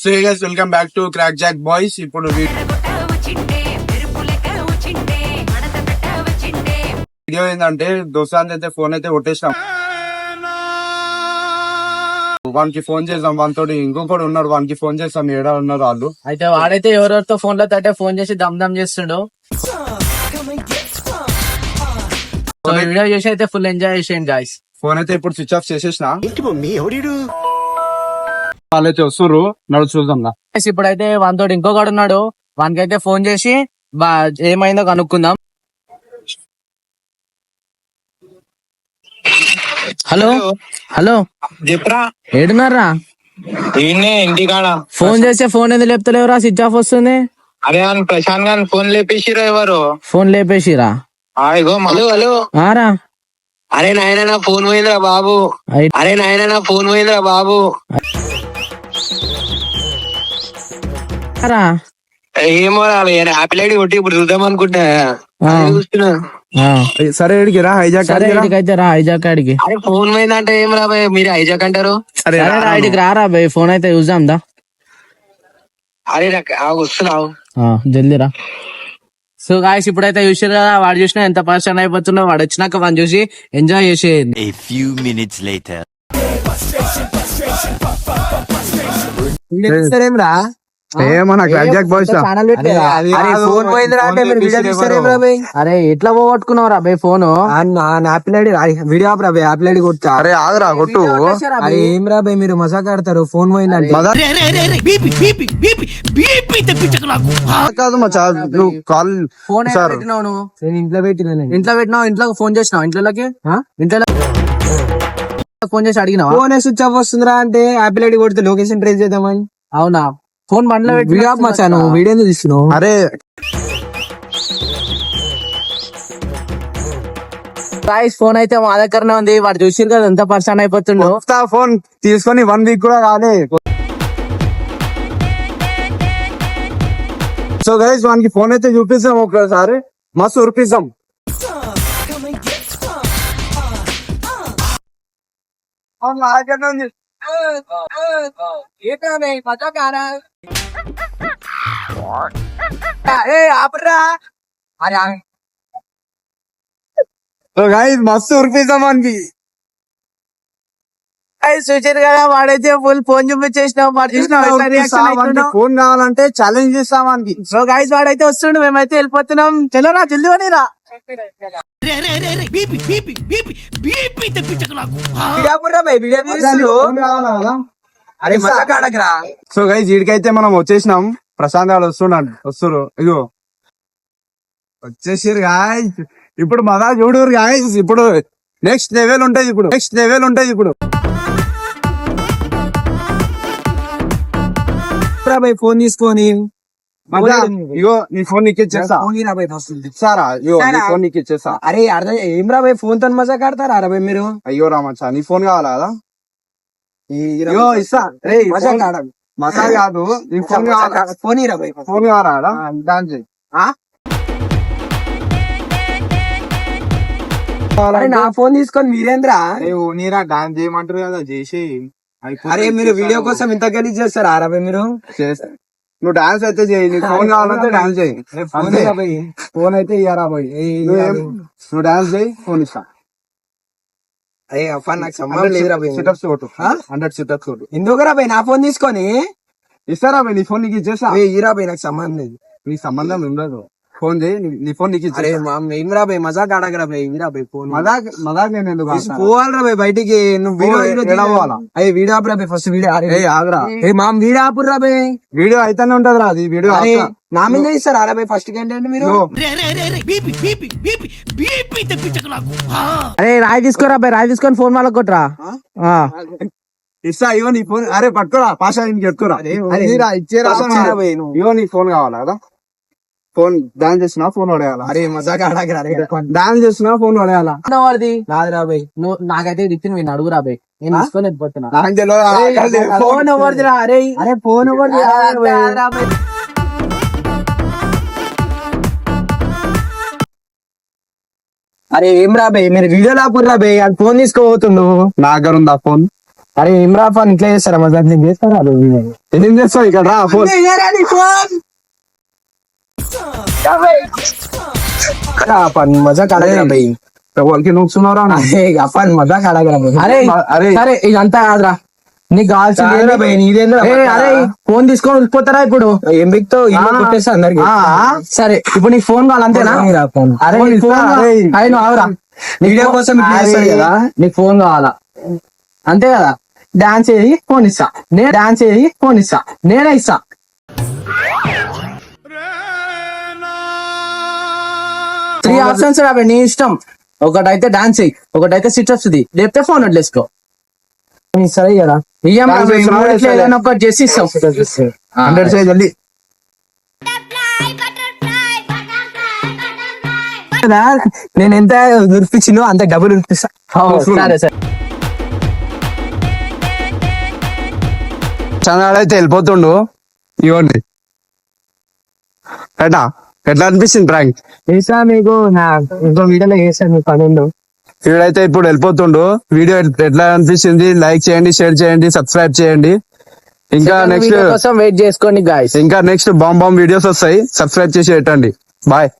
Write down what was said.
So guys welcome back to crack Jack boys. ఇప్పుడు video ఏంటంటే దోస్తాన్ అయితే ఫోన్ అయితే కొట్టేసినాం. వానికి ఫోన్ చేద్దాం, వానితో ఇంకొకటి ఉన్నాడు, వానికి ఫోన్ చేస్తాం. ఏడా ఉన్నారు వాళ్ళు. అయితే వాడైతే ఎవరెవరితో ఫోన్ లో తట్టే ఫోన్ చేసి దమ్ దమ్ చేస్తుండో. సో వీడియో చేసి అయితే ఫుల్ ఎంజాయ్ చేసేయండి గాయ్స్. ఫోన్ అయితే ఇప్పుడు స్విచ్ ఆఫ్ చేసేసిన. వాళ్ళైతే వస్తున్నారు, నడు చూద్దాం. ఇప్పుడైతే వానితో ఇంకొకడు ఉన్నాడు, వానికైతే ఫోన్ చేసి ఏమైందో కనుక్కుందాం. హలో హలో చెప్పరా, ఏడున్నారా? ఇంటికాడ ఫోన్ చేస్తే ఫోన్ ఎందుకు లేపుతలేవురా? స్విచ్ ఆఫ్ వస్తుంది. అరే అని ప్రశాంత్ గాని ఫోన్ లేపేసిరా ఎవరు? ఫోన్ లేపేసిరా? ఇగో హలో హలో. ఆరా అరే నాయన నా ఫోన్ పోయిందిరా బాబు. అరే నాయన నా ఫోన్ పోయిందిరా బాబు. ఏమో యాపిల్ ఐడి కొట్టి ఇప్పుడు చూద్దాం అనుకుంటా. చూస్తున్నా. సరే రా హైజాక్ అయితే రా హైజాక్ ఆడికి. అరే ఫోన్ పోయిందంటే ఏం రా బాయ్, మీరు హైజాక్ అంటారు. సరే ఆడికి రారా బాయ్, ఫోన్ అయితే చూద్దాం దా. అరే వస్తున్నావు జల్దీ రా. సో గాయ్స్ ఇప్పుడైతే చూసారు కదా, వాడు చూసినా ఎంత పర్సన్ అయిపోతుందో. వాడు వచ్చినాక వాడిని చూసి ఎంజాయ్ చేసేయండి. A few minutes later. రా ఏమన్నా క్రాక్ జాక్ బాయ్స్. ఫోన్ పోయిందిరా అంటే మీరు వీడియో తీస్తారేం రా బాయ్? అరే ఎట్లా పోగొట్టుకున్నావు రా boy phone? Apple ID video app రా బాయ్, యాపిల్ ఐడి కొట్టా. అరే ఆగరా కొట్టు. అరే ఏం రా బాయ్ మీరు మజాక్ ఆడతారు? ఫోన్ పోయిందంటే కాదు మచ్చా, నువ్వు కాల్ ఫోన్ సార్ పెట్టినావు నువ్వు? నేను ఇంట్లో పెట్టినా. ఇంట్లో పెట్టినావు? ఇంట్లో ఫోన్ చేసినావు? ఇంట్లోకి ఫోన్ చేసి అడిగినావా? ఫోన్ స్విచ్ ఆఫ్ వస్తుందిరా అంటే యాపిల్ ఐడి కొడితే లొకేషన్ ట్రేస్ చేద్దామని. అవునా? ఫోన్ బండ్లో పెట్టి వీడియో ఆప్ మచ్చాను, వీడియో ఎందుకు తీస్తున్నావు? అరే గాయ్స్ ఫోన్ అయితే మా దగ్గరనే ఉంది. వాడు చూసిరు కదా ఎంత పర్సన్ అయిపోతుండో. ఫోన్ తీసుకొని 1 వీక్ కూడా కాలే. సో గైస్ వానికి ఫోన్ అయితే చూపిస్తాం ఒకసారి, మస్తు ఉరిపిస్తాం. సో గైస్ మస్తు ఉరిపిస్తాం వానికి. చూసారు కదా, వాడైతే ఫుల్ ఫోన్ చూపించేసినాం. వాడు చూసిన ఫోన్ కావాలంటే ఛాలెంజ్ చేస్తాం వానికి. సో గైస్ వాడైతే వస్తుండు, మేమైతే వెళ్ళిపోతున్నాం. చలోరా జల్దీ వనిరా. సో గైస్ వీడికైతే మనం వచ్చేసినాం. ప్రశాంత్ గారు వస్తున్నారు. ఇగో వచ్చేసారు గాయస్. ఇప్పుడు మదా చూడరు గాయస్. ఇప్పుడు నెక్స్ట్ లెవెల్ ఉంటది. ఇప్పుడు ఫోన్ తీసుకొని ఇగో నీ ఫోన్ నీకు ఇచ్చేస్తా. సారా ఇగో నీ ఫోన్ నీకు ఇచ్చేస్తా. అరే అర్థం ఏం రా బాయ్, ఫోన్ తో మజా కడతారా రా బాయ్ మీరు? అయ్యో రామచ్చా, నీ ఫోన్ కావాలా కదా? ఇగో ఇస్తా. మజా కాదు, నీ ఫోన్ కావాలా? ఫోన్ రా బాయ్, ఫోన్ కావాలా? డాన్స్ చేయి. నా ఫోన్ తీసుకొని మీరేంద్రా? నీరా డాన్స్ చేయమంటారు కదా, చేసి. అరే మీరు వీడియో కోసం ఇంత గలీజ్ చేస్తారా రా బాయ్ మీరు? నువ్వు డాన్స్ అయితే చేయి. నీకు ఫోన్ కావాలంటే డాన్స్ చేయి. ఫోన్ అయితే ఇయ్యారా బాయ్. నువ్వు డాన్స్ చేయి, ఫోన్ ఇస్తా. అరే అఫ్ఫాన్ నాకు సంబంధం లేదు రా బాయ్. సిటప్స్ కొట్టు, 100 సిటప్స్ కొట్టు. ఎందుకు రా బాయ్ నా ఫోన్ తీసుకొని? ఇస్తారా బాయ్, నీ ఫోన్ నీకు ఇచ్చేస్తా. ఇరా బాయ్, నాకు సంబంధం లేదు. నీకు సంబంధం ఉండదు. ఫోన్ చేయి, నీ ఫోన్ నీకు అరే ఇచ్చేస్తా. ఏం రా బాయ్ మజాక్ ఆడగరా బాయ్. ఇరా బాయ్ ఫోన్ మదాక్ నేను ఎందుకు ఆడతా? పోవాలరా బాయ్ బయటికి. నువ్వు ఎక్కడ పోవాలా? అయ్యి వీడియో ఆపు రా బాయ్, ఫస్ట్ వీడియో. ఆగరా, వీడియో ఆపు రా బాయ్. వీడియో అయితేనే ఉంటది రా. అది వీడియో నా మీద ఇస్తారా రా బాయ్ ఫస్ట్ ఏంటంటే మీరు? అరే రాయి తీసుకోరా బాయ్, రాయి తీసుకొని ఫోన్ వాళ్ళకి కొట్టరా. ఇస్తా. ఇవో నీ ఫోన్. అరే పట్టుకోరా, పాషా ఇంటికి ఎత్తుకోరా. ఇచ్చేరా. ఇవో నీ ఫోన్ కావాలా కదా? ఫోన్ డాన్స్ చేస్తున్నా, ఫోన్ పడేయాలా? అరే మజాక్ ఆడగరా. డాన్స్ చేస్తున్నా, ఫోన్ పడేయాలా? వాడిది నాది రా బాయ్. నువ్వు నాకైతే ఇచ్చిన నేను అడుగురా బాయ్, నేను తీసుకొని వెళ్ళిపోతున్నా. నాకు తెలియదు. ఫోన్ ఎవరిదిరా? అరే అరే ఫోన్ ఎవరిది? అరే ఏం రా బాయ్, మీరు వీడియో లాపుర్రా బాయ్. అది ఫోన్ తీసుకోబోతుండు. నా దగ్గర ఉందా ఫోన్? అరే ఇమ్రాన్ ఇట్లా చేస్తారా మజాక్ నేను చేస్తారా ఏం చేస్తావు ఇక్కడ రా ఫోన్ अपन మజాక్ అడగరా భయ్ ఎవరికి నూకుతున్నారా అరే अपन మజాక్ అడగరా అరే అరే సరే ఇదంతా కాదురా నీకు కావాల్సింది అరే ఫోన్ తీసుకొని వెళ్ళిపోతారా ఇప్పుడు ఏం బిక్తో కొట్టేస్తా అందరికి సరే ఇప్పుడు నీకు ఫోన్ కావాలంతేనా అరే నీకు ఫోన్ అరే నువ్వు ఆవురా వీడియో కోసం కదా నీకు ఫోన్ కావాలా అంతే కదా డాన్స్ ఏది ఫోన్ ఇస్తా నేను డాన్స్ ఏది ఫోన్ ఇస్తా నేనే ఇస్తా త్రీ ఆప్షన్స్ రాబే నీ ఇష్టం ఒకటైతే డాన్స్ చెయ్యి ఒకటైతే సిట్ వస్తుంది లేకపోతే ఫోన్ వదిలేసుకో సరే కదా ఏదైనా ఒకటి చేసి ఇస్తాం 100 చేయి జల్దీ నేను ఎంత ఉరిపించినో అంత డబుల్ ఉరిపిస్తా సరే సరే చంద్రాడైతే వెళ్ళిపోతుండు ఇవ్వండి ఎట్లా అనిపిస్తుంది ప్రాంక్ చేసా మీకు నా ఇంకో వీడియోలో చేశాను మీ పనులు వీడైతే ఇప్పుడు వెళ్ళిపోతుండు వీడియో ఎట్లా అనిపిస్తుంది లైక్ చేయండి షేర్ చేయండి సబ్స్క్రైబ్ చేయండి ఇంకా నెక్స్ట్ కోసం వెయిట్ చేసుకోండి గాయ్స్ ఇంకా నెక్స్ట్ బాంబ్ వీడియోస్ వస్తాయి సబ్స్క్రైబ్ చేసి పెట్టండి బాయ్